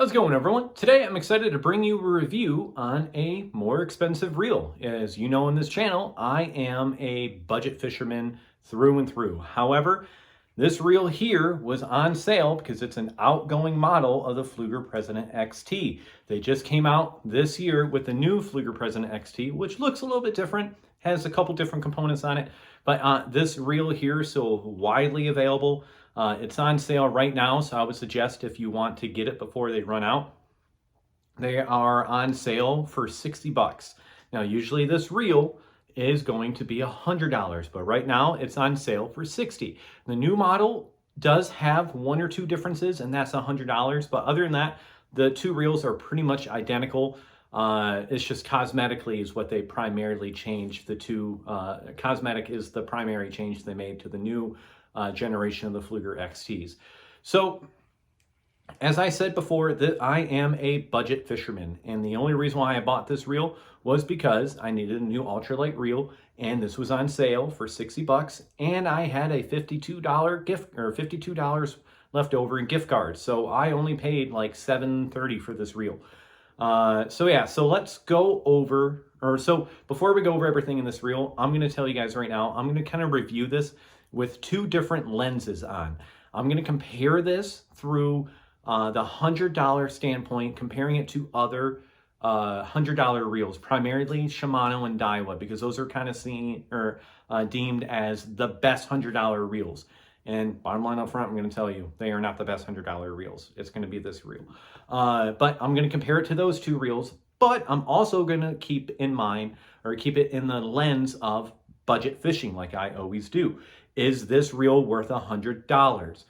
How's it going, everyone? Today I'm excited to bring you a review on a more expensive reel. As you know, in this channel, I am a budget fisherman through and through. However, this reel here was on sale because it's an outgoing model of the PFlueger President XT. They just came out this year with the new PFlueger President XT, which looks a little bit different, has a couple different components on it. But this reel here is so widely available. It's on sale right now, so I would suggest if you want to get it before they run out, they are on sale for 60 bucks. Now, usually this reel is going to be $100, but right now it's on sale for 60. The new model does have one or two differences, and that's $100, but other than that, the two reels are pretty much identical. It's just cosmetically is what they primarily changed. The two, cosmetic is the primary change they made to the new generation of the PFlueger XTs. So, as I said before, that I am a budget fisherman, and the only reason why I bought this reel was because I needed a new ultralight reel, and this was on sale for 60 bucks, and I had a $52 gift, or $52 left over in gift cards, so I only paid like $7.30 for this reel. So let's go over, so before we go over everything in this reel, I'm going to tell you guys right now, I'm going to kind of review this with two different lenses on. I'm going to compare this through the $100 standpoint, comparing it to other $100 reels, primarily Shimano and Daiwa, because those are kind of seen or deemed as the best $100 reels. And bottom line up front, I'm going to tell you, they are not the best $100 reels. It's going to be this reel. But I'm going to compare it to those two reels, but I'm also going to keep in mind, or keep it in the lens of budget fishing, like I always do. Is this reel worth $100?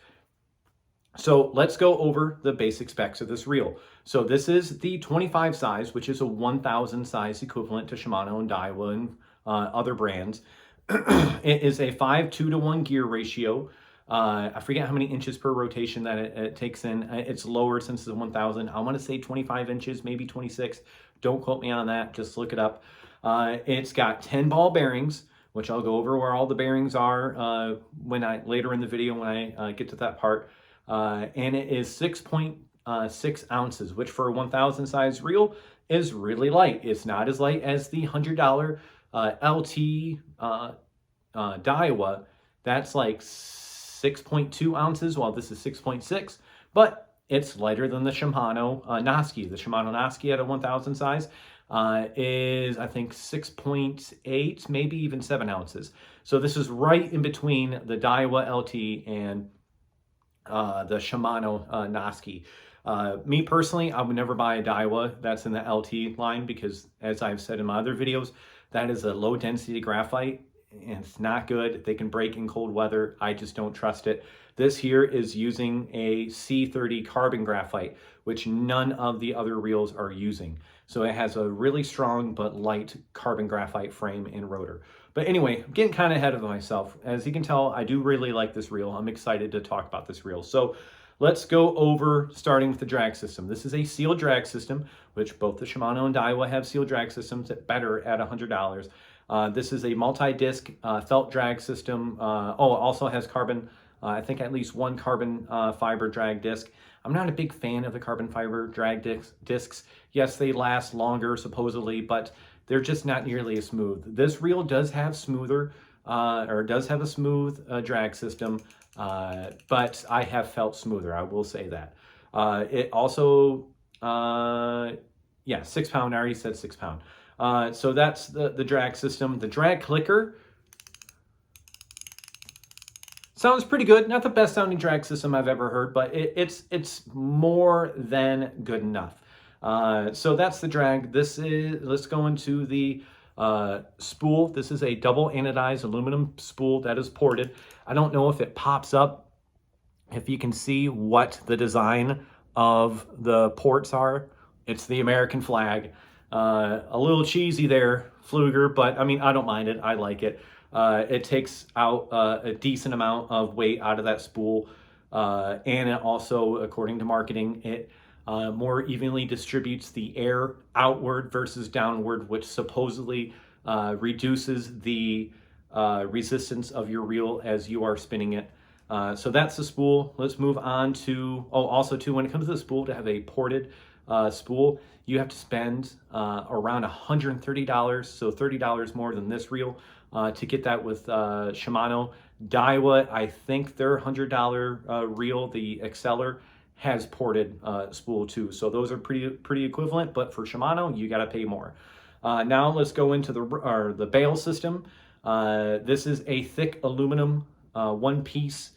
So let's go over the basic specs of this reel. So this is the 25 size, which is a 1,000 size equivalent to Shimano and Daiwa and other brands. It is a 5:2-to-1 gear ratio. I forget how many inches per rotation that it takes in. It's lower since it's a 1,000. I want to say 25 inches, maybe 26. Don't quote me on that. Just look it up. It's got 10 ball bearings, which I'll go over where all the bearings are later in the video when I get to that part. And it is 6.6 ounces, which for a 1,000 size reel is really light. It's not as light as the $100 LT Daiwa. That's like 6.2 ounces, while this is 6.6, but it's lighter than the Shimano Noski. The Shimano Noski at a 1,000 size is, I think, 6.8, maybe even 7 ounces. So this is right in between the Daiwa LT and the Shimano Noski. Me personally, I would never buy a Daiwa that's in the LT line because, as I've said in my other videos, that is a low density graphite and it's not good. They can break in cold weather. I just don't trust it. This here is using a C30 carbon graphite, which none of the other reels are using. So it has a really strong but light carbon graphite frame and rotor. But anyway, I'm getting kind of ahead of myself. As you can tell, I do really like this reel. I'm excited to talk about this reel. So let's go over starting with the drag system. This is a sealed drag system, which both the Shimano and Daiwa have sealed drag systems that better at $100. This is a multi-disc felt drag system. It also has carbon, I think at least one carbon fiber drag disc. I'm not a big fan of the carbon fiber drag discs. Yes, they last longer supposedly, but they're just not nearly as smooth. This reel does have smoother, or does have a smooth drag system, but I have felt smoother, I will say that. It also, 6 pound, I already said 6 pound. So that's the drag system. The drag clicker sounds pretty good. Not the best sounding drag system I've ever heard, but it's more than good enough. So that's the drag. Let's go into the spool. This is a double anodized aluminum spool that is ported. I don't know if it pops up, if you can see what the design of the ports are. It's the American flag. A little cheesy there, PFlueger, but I mean, I don't mind it. I like it. It takes out a decent amount of weight out of that spool. And it also, according to marketing, it more evenly distributes the air outward versus downward, which supposedly reduces the resistance of your reel as you are spinning it. So that's the spool. Let's move on to, oh, also too, when it comes to the spool, to have a ported spool, you have to spend around $130, so $30 more than this reel to get that with Shimano. Daiwa, I think their $100 reel, the Exceller, has ported spool too. So those are pretty equivalent, but for Shimano, you got to pay more. Now let's go into the bail system. This is a thick aluminum one-piece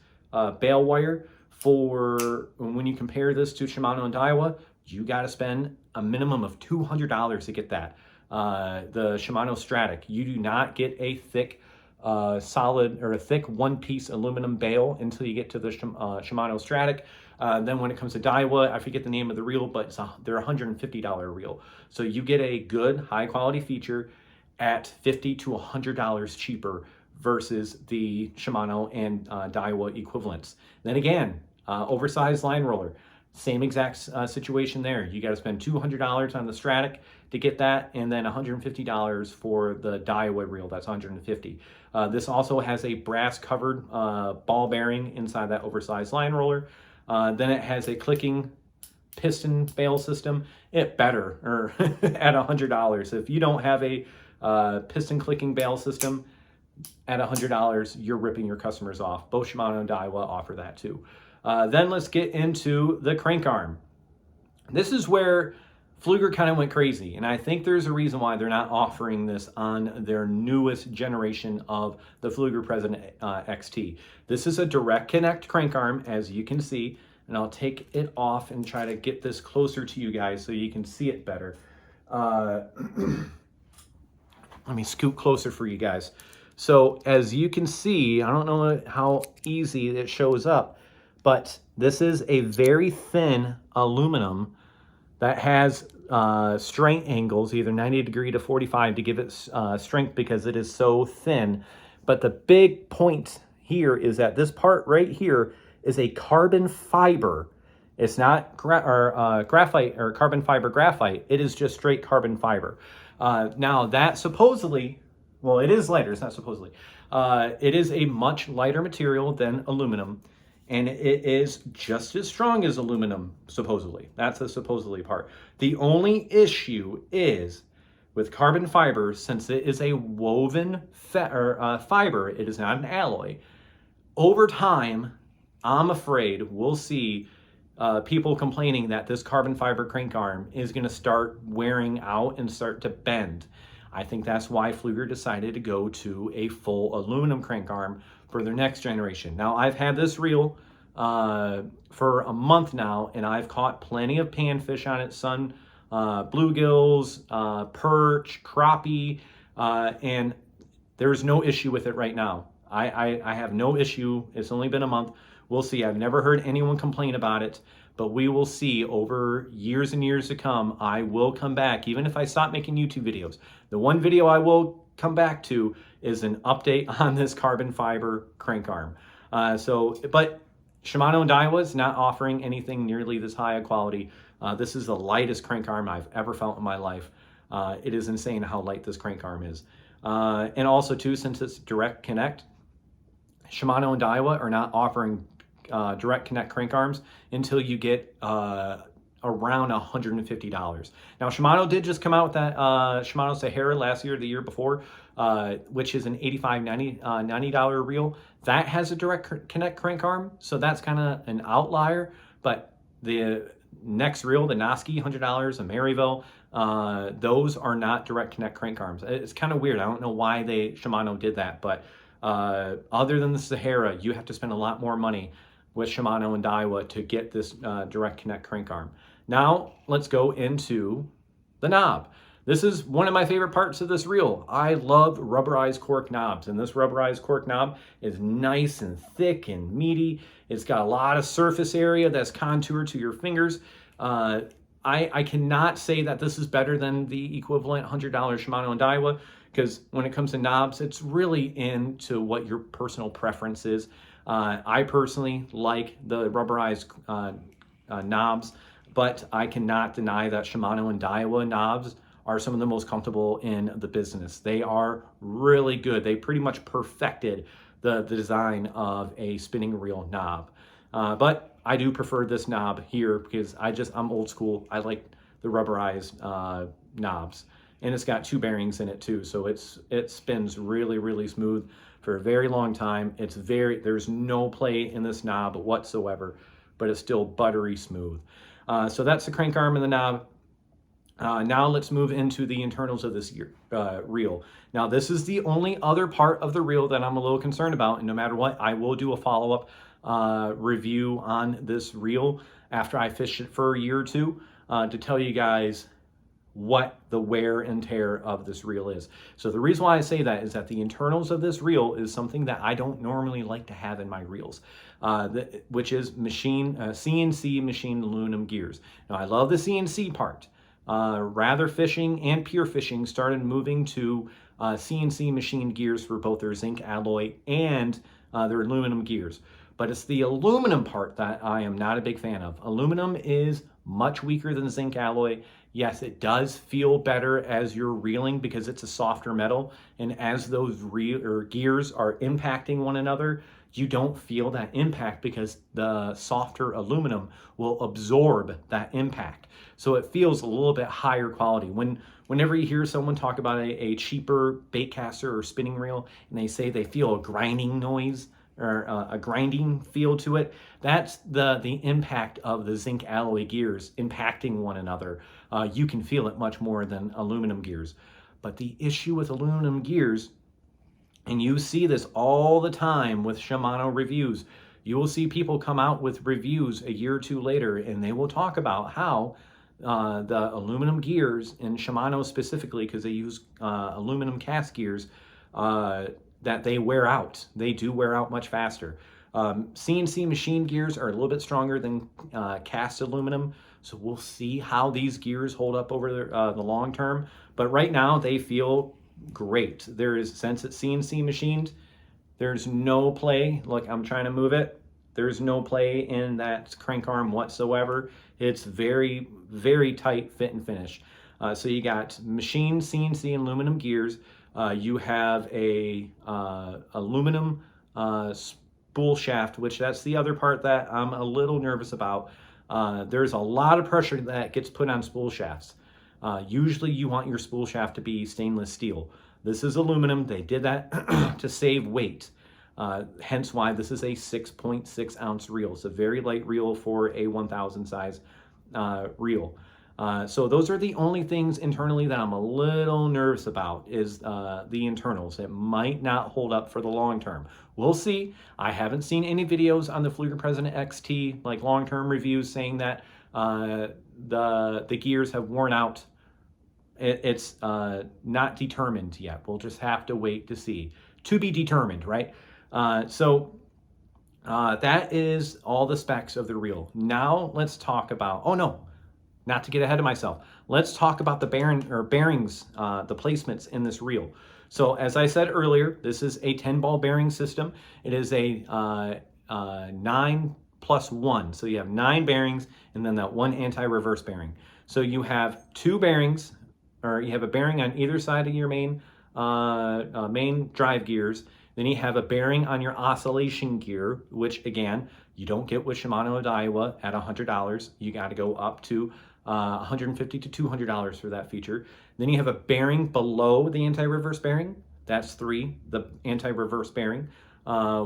bail wire. For when you compare this to Shimano and Daiwa, you got to spend a minimum of $200 to get that. The Shimano Stratic, you do not get a thick solid or a thick one-piece aluminum bail until you get to the Shimano Stratic. Then when it comes to Daiwa, I forget the name of the reel, but they're $150 reel. So you get a good high quality feature at $50 to $100 cheaper versus the Shimano and Daiwa equivalents. Then again, oversized line roller, same exact situation there. You got to spend $200 on the Stratic to get that, and then $150 for the Daiwa reel. That's $150. This also has a brass covered ball bearing inside that oversized line roller. Then it has a clicking piston bail system. It better, or at $100. If you don't have a piston clicking bail system at $100, you're ripping your customers off. Both Shimano and Daiwa offer that too. Then let's get into the crank arm. This is where PFlueger kind of went crazy, and I think there's a reason why they're not offering this on their newest generation of the PFlueger President XT. This is a direct connect crank arm, as you can see, and I'll take it off and try to get this closer to you guys so you can see it better. Let me scoot closer for you guys. So as you can see, I don't know how easy it shows up, but this is a very thin aluminum that has strength angles, either 90 degree to 45 to give it strength because it is so thin. But the big point here is that this part right here is a carbon fiber. It's not graphite or carbon fiber graphite. It is just straight carbon fiber. Now that supposedly, well, it is lighter. It's not supposedly. It is a much lighter material than aluminum, and it is just as strong as aluminum, supposedly. That's the supposedly part. The only issue is with carbon fiber, since it is a woven fiber, it is not an alloy. Over time, I'm afraid we'll see people complaining that this carbon fiber crank arm is going to start wearing out and start to bend. I think that's why PFlueger decided to go to a full aluminum crank arm for their next generation. Now, I've had this reel for a month now, and I've caught plenty of panfish on it, bluegills, perch, crappie, and there's no issue with it right now. I have no issue. It's only been a month. We'll see. I've never heard anyone complain about it, but we will see over years and years to come. I will come back, even if I stop making YouTube videos. The one video I will come back to is an update on this carbon fiber crank arm. But Shimano and Daiwa is not offering anything nearly this high a quality. This is the lightest crank arm I've ever felt in my life. It is insane how light this crank arm is. And also too, since it's direct connect, Shimano and Daiwa are not offering direct connect crank arms until you get around $150. Now, Shimano did just come out with that Shimano Sahara last year, the year before, which is an $90 reel. That has a direct connect crank arm, so that's kind of an outlier. But the next reel, the Noski, $100, a Maryville, those are not direct connect crank arms. It's kind of weird. I don't know why Shimano did that, but other than the Sahara, you have to spend a lot more money with Shimano and Daiwa to get this direct connect crank arm. Now, let's go into the knob. This is one of my favorite parts of this reel. I love rubberized cork knobs, and this rubberized cork knob is nice and thick and meaty. It's got a lot of surface area that's contoured to your fingers. I cannot say that this is better than the equivalent $100 Shimano and Daiwa, because when it comes to knobs, it's really into what your personal preference is. I personally like the rubberized knobs, but I cannot deny that Shimano and Daiwa knobs are some of the most comfortable in the business. They are really good. They pretty much perfected the design of a spinning reel knob. But I do prefer this knob here because I'm old school. I like the rubberized knobs, and it's got 2 bearings in it too, so it spins really, really smooth for a very long time. There's no play in this knob whatsoever, but it's still buttery smooth. So that's the crank arm and the knob. Now let's move into the internals of this reel. Now this is the only other part of the reel that I'm a little concerned about, and no matter what, I will do a follow-up review on this reel after I fish it for a year or two to tell you guys what the wear and tear of this reel is. So the reason why I say that is that the internals of this reel is something that I don't normally like to have in my reels, which is CNC machined aluminum gears. Now I love the CNC part. Rather Fishing and Pure Fishing started moving to CNC machined gears for both their zinc alloy and their aluminum gears. But it's the aluminum part that I am not a big fan of. Aluminum is much weaker than zinc alloy. Yes, it does feel better as you're reeling because it's a softer metal, and as those gears are impacting one another, you don't feel that impact because the softer aluminum will absorb that impact. So it feels a little bit higher quality. Whenever you hear someone talk about a cheaper baitcaster or spinning reel, and they say they feel a grinding noise, or a grinding feel to it, that's the impact of the zinc alloy gears impacting one another. You can feel it much more than aluminum gears. But the issue with aluminum gears, and you see this all the time with Shimano reviews, you will see people come out with reviews a year or two later, and they will talk about how the aluminum gears, in Shimano specifically, because they use aluminum cast gears, that they wear out. They do wear out much faster. CNC machine gears are a little bit stronger than cast aluminum, so we'll see how these gears hold up over the long term. But right now they feel great. Since it's CNC machined, there's no play. Look, I'm trying to move it. There's no play in that crank arm whatsoever. It's very, very tight fit and finish. So you got machined CNC aluminum gears. You have a aluminum spool shaft, which that's the other part that I'm a little nervous about. There's a lot of pressure that gets put on spool shafts. Usually you want your spool shaft to be stainless steel. This is aluminum. They did that to save weight. Hence why this is a 6.6 ounce reel. It's a very light reel for a 1000 size reel. So those are the only things internally that I'm a little nervous about, is the internals. It might not hold up for the long term. We'll see. I haven't seen any videos on the PFlueger President XT, like long-term reviews saying that the gears have worn out. It's not determined yet. We'll just have to wait to see. To be determined, right? So that is all the specs of the reel. Now let's talk about, oh no, not to get ahead of myself. Let's talk about the bearings, the placements in this reel. So as I said earlier, this is a 10-ball bearing system. It is a 9+1. So you have 9 bearings and then that 1 anti-reverse bearing. So you have 2 bearings, or you have a bearing on either side of your main drive gears. Then you have a bearing on your oscillation gear, which again, you don't get with Shimano and Iowa at $100. You got to go up to $150 to $200 for that feature. Then you have a bearing below the anti-reverse bearing. That's 3, the anti-reverse bearing,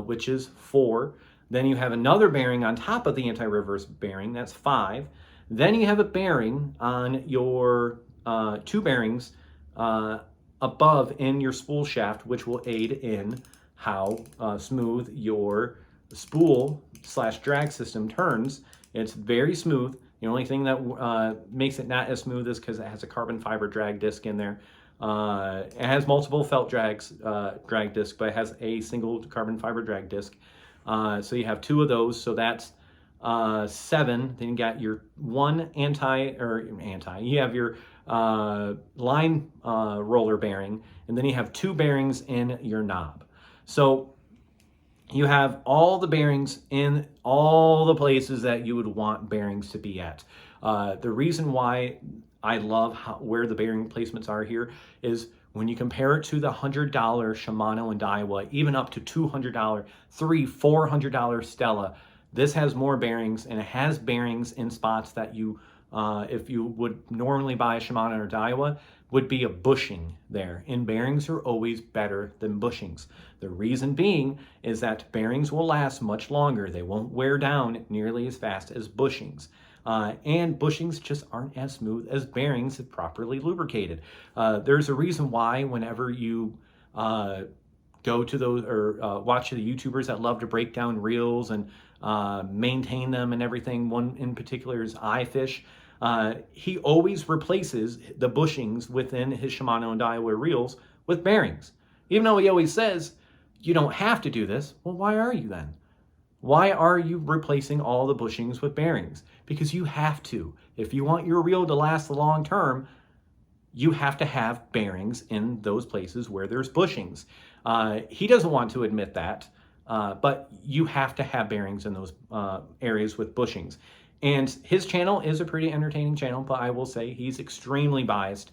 which is 4. Then you have another bearing on top of the anti-reverse bearing. That's 5. Then you have a bearing on your 2 bearings above in your spool shaft, which will aid in how smooth your spool / drag system turns. It's very smooth. The only thing that makes it not as smooth is because it has a carbon fiber drag disc in there. It has multiple felt drag discs, but it has a single carbon fiber drag disc. So you have 2 of those, so that's 7. Then you got your 1 you have your line roller bearing, and then you have 2 bearings in your knob. So you have all the bearings in all the places that you would want bearings to be at. The reason why I love where the bearing placements are here is When you compare it to the $100 Shimano and Daiwa, even up to $200, $300, $400 Stella, this has more bearings, and it has bearings in spots that you, if you would normally buy a Shimano or Daiwa, would be a bushing there. And bearings are always better than bushings. The reason being is that bearings will last much longer. They won't wear down nearly as fast as bushings. And bushings just aren't as smooth as bearings if properly lubricated. There's a reason why whenever you go to those or watch the YouTubers that love to break down reels and maintain them and everything, one in particular is iFish. He always replaces the bushings within his Shimano and Daiwa reels with bearings. Even though he always says, you don't have to do this. Well, why are you then? Why are you replacing all the bushings with bearings? Because you have to. If you want your reel to last the long term, you have to have bearings in those places where there's bushings. He doesn't want to admit that, but you have to have bearings in those areas with bushings. And his channel is a pretty entertaining channel, but I will say he's extremely biased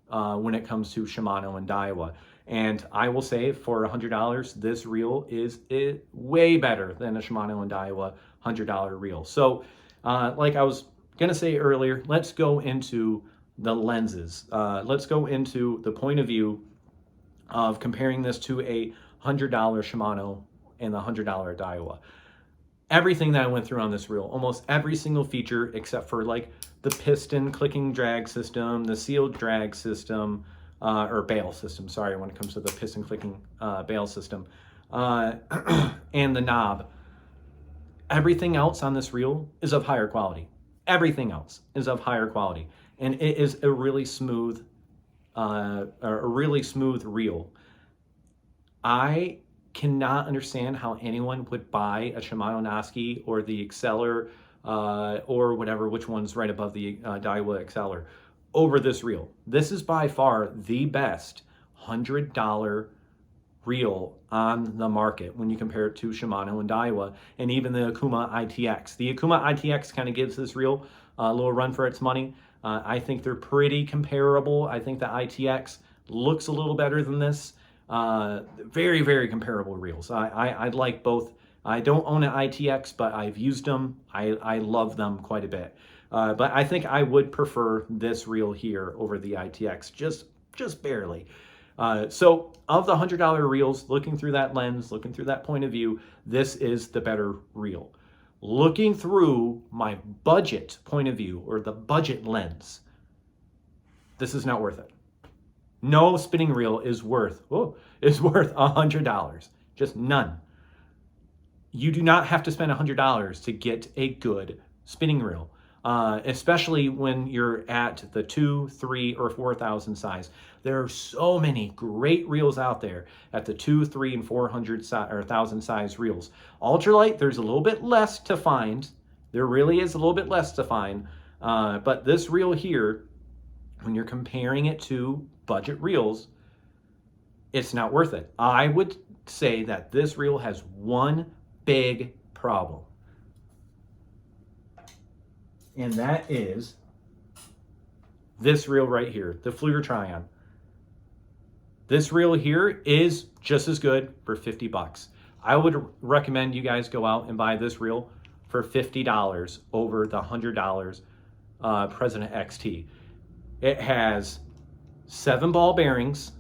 when it comes to Shimano and Daiwa. And I will say for $100, this reel is way better than a Shimano and Daiwa $100 reel. So like I was gonna say earlier, let's go into the lenses. Let's go into the point of view of comparing this to a $100 Shimano and the $100 Daiwa. Everything that I went through on this reel, almost every single feature except for like the piston clicking drag system, the sealed drag system, or bail system, sorry, when it comes to the piston clicking bail system, and the knob. Everything else on this reel is of higher quality. Everything else is of higher quality. And it is a really smooth reel. I cannot understand how anyone would buy a Shimano Noski or the Exceller or whatever, which one's right above the Daiwa Exceller, over this reel. This is by far the best $100 reel on the market when you compare it to Shimano and Daiwa and even the Okuma ITX. The Okuma ITX kind of gives this reel a little run for its money. I think they're pretty comparable. I think the ITX looks a little better than this. Very, very comparable reels. I like both. I don't own an ITX, but I've used them. I love them quite a bit. But I think I would prefer this reel here over the ITX, just barely. So of the $100 reels, looking through that lens, looking through that point of view, this is the better reel. Looking through my budget point of view or the budget lens, this is not worth it. No spinning reel is worth $100. Just none. You do not have to spend $100 to get a good spinning reel, especially when you're at the 2, 3, or 4,000 size. There are so many great reels out there at the 2, 3, and 400 or 1,000 size reels. Ultralight, there's a little bit less to find. There really is a little bit less to find. But this reel here, when you're comparing it to budget reels, it's not worth it. I would say that this reel has one big problem. And that is this reel right here, the PFlueger Tryon. This reel here is just as good for 50 bucks. I would recommend you guys go out and buy this reel for $50 over the $100 President XT. It has 7-ball bearings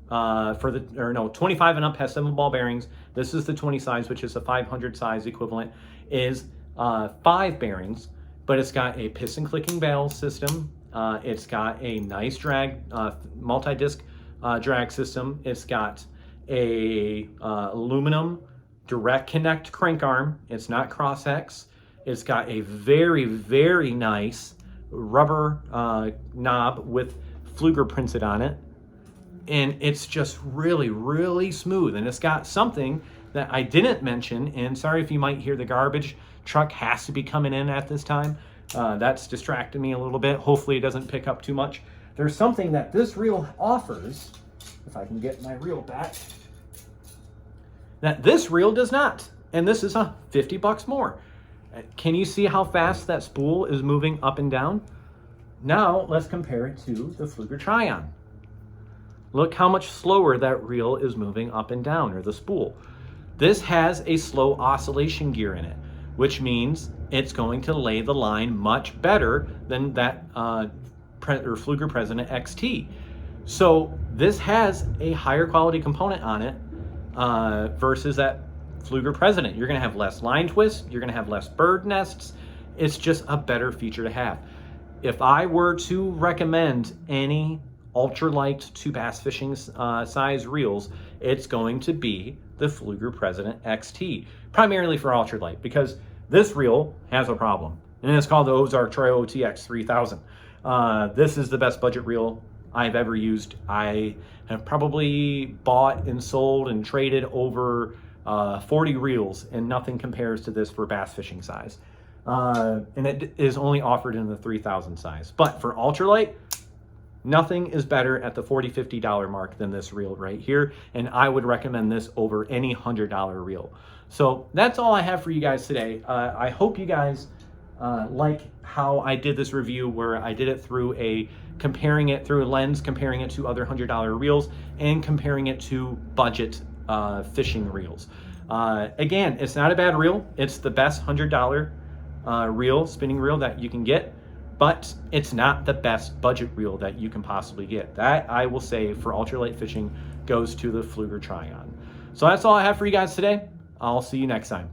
25 and up has 7-ball bearings. This is the 20 size, which is the 500 size equivalent, is 5 bearings, but it's got a piston clicking valve system. It's got a nice drag, multi-disc drag system. It's got a aluminum direct connect crank arm. It's not cross hex. It's got a very, very nice rubber knob with PFlueger printed on it. And it's just really, really smooth. And it's got something that I didn't mention, and sorry if you might hear the garbage truck has to be coming in at this time. That's distracted me a little bit. Hopefully it doesn't pick up too much. There's something that this reel offers, if I can get my reel back, that this reel does not. And this is 50 bucks more. Can you see how fast that spool is moving up and down? Now let's compare it to the PFlueger Tryon. Look how much slower that reel is moving up and down, or the spool. This has a slow oscillation gear in it, which means it's going to lay the line much better than that PFlueger President XT. So this has a higher quality component on it versus that PFlueger President. You're gonna have less line twists, you're gonna have less bird nests. It's just a better feature to have. If I were to recommend any ultralight to bass fishing size reels, it's going to be the PFlueger President XT, primarily for ultralight, because this reel has a problem, and it's called the Ozark Trio TX 3000. This is the best budget reel I've ever used. I have probably bought and sold and traded over 40 reels, and nothing compares to this for bass fishing size. And it is only offered in the 3000 size. But for ultralight, nothing is better at the $40, $50 mark than this reel right here. And I would recommend this over any $100 reel. So that's all I have for you guys today. I hope you guys like how I did this review, where I did it through comparing it through a lens, comparing it to other $100 reels, and comparing it to budget fishing reels. Again, it's not a bad reel. It's the best $100 spinning reel that you can get, but it's not the best budget reel that you can possibly get. That, I will say, for ultralight fishing goes to the PFlueger Tryon. So that's all I have for you guys today. I'll see you next time.